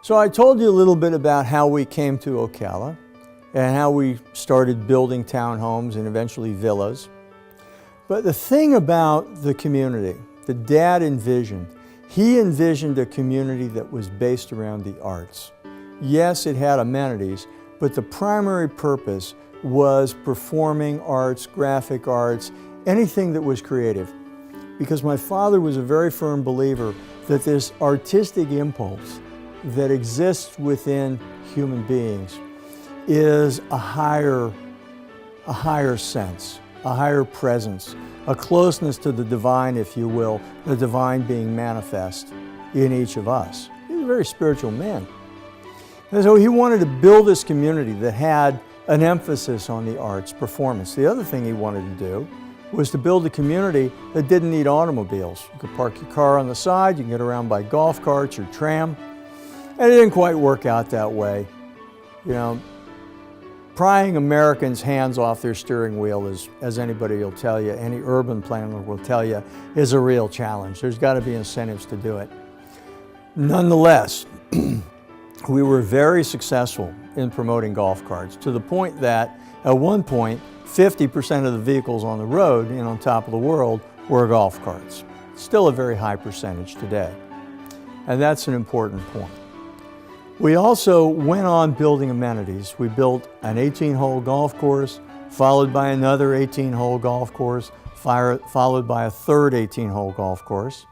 So I told you a little bit about how we came to Ocala and how we started building townhomes and eventually villas. But the thing about the community that Dad envisioned, he envisioned a community that was based around the arts. Yes, it had amenities, but the primary purpose was performing arts, graphic arts, anything that was creative. Because my father was a very firm believer that this artistic impulse that exists within human beings is a higher sense, a higher presence, a closeness to the divine, if you will, the divine being manifest in each of us. He's a very spiritual man. And so he wanted to build this community that had an emphasis on the arts, performance. The other thing he wanted to do was to build a community that didn't need automobiles. You could park your car on the side, you can get around by golf carts or tram. And it didn't quite work out that way. You know, prying Americans' hands off their steering wheel is, as anybody will tell you, any urban planner will tell you, is a real challenge. There's got to be incentives to do it. Nonetheless, we were very successful in promoting golf carts to the point that at one point 50% of the vehicles on the road and on top of the world were golf carts. Still a very high percentage today. And that's an important point. We also went on building amenities. We built an 18-hole golf course, followed by another 18-hole golf course, followed by a third 18-hole golf course.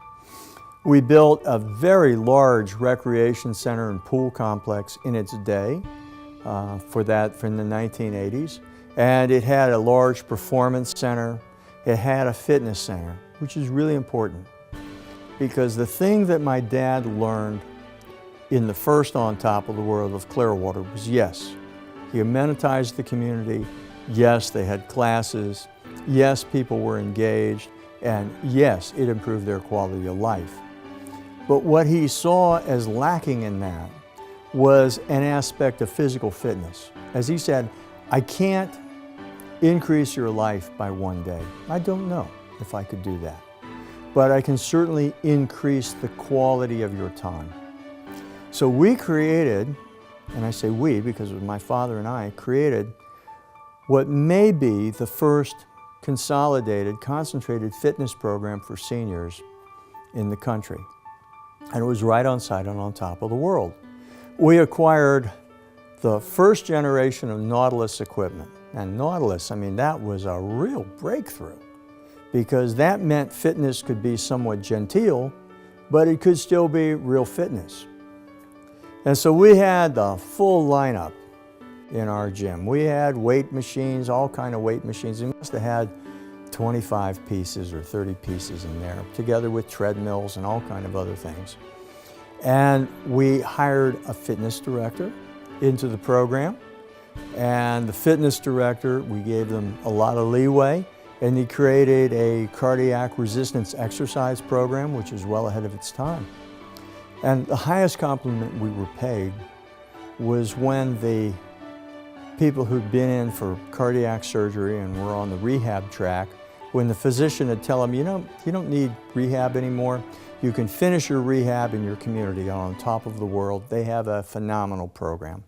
We built a very large recreation center and pool complex in its day from the 1980s. And it had a large performance center. It had a fitness center, which is really important because the thing that my dad learned in the first On Top of the World of Clearwater was yes, he amenitized the community. Yes, they had classes. Yes, people were engaged. And yes, it improved their quality of life. But what he saw as lacking in that was an aspect of physical fitness. As he said, I can't increase your life by one day. I don't know if I could do that. But I can certainly increase the quality of your time. So we created, and I say we because it was my father and I, created what may be the first consolidated, concentrated fitness program for seniors in the country. And it was right on site and on top of the world. We acquired the first generation of Nautilus equipment. And Nautilus, I mean, that was a real breakthrough because that meant fitness could be somewhat genteel, but it could still be real fitness. And so we had the full lineup in our gym. We had weight machines, all kind of weight machines. We must have had 25 pieces or 30 pieces in there, together with treadmills and all kind of other things. And we hired a fitness director into the program. And the fitness director, we gave them a lot of leeway, and he created a cardiac resistance exercise program, which is well ahead of its time. And the highest compliment we were paid was when the people who'd been in for cardiac surgery and were on the rehab track, when the physician would tell them, you don't need rehab anymore. You can finish your rehab in your community on top of the world. They have a phenomenal program.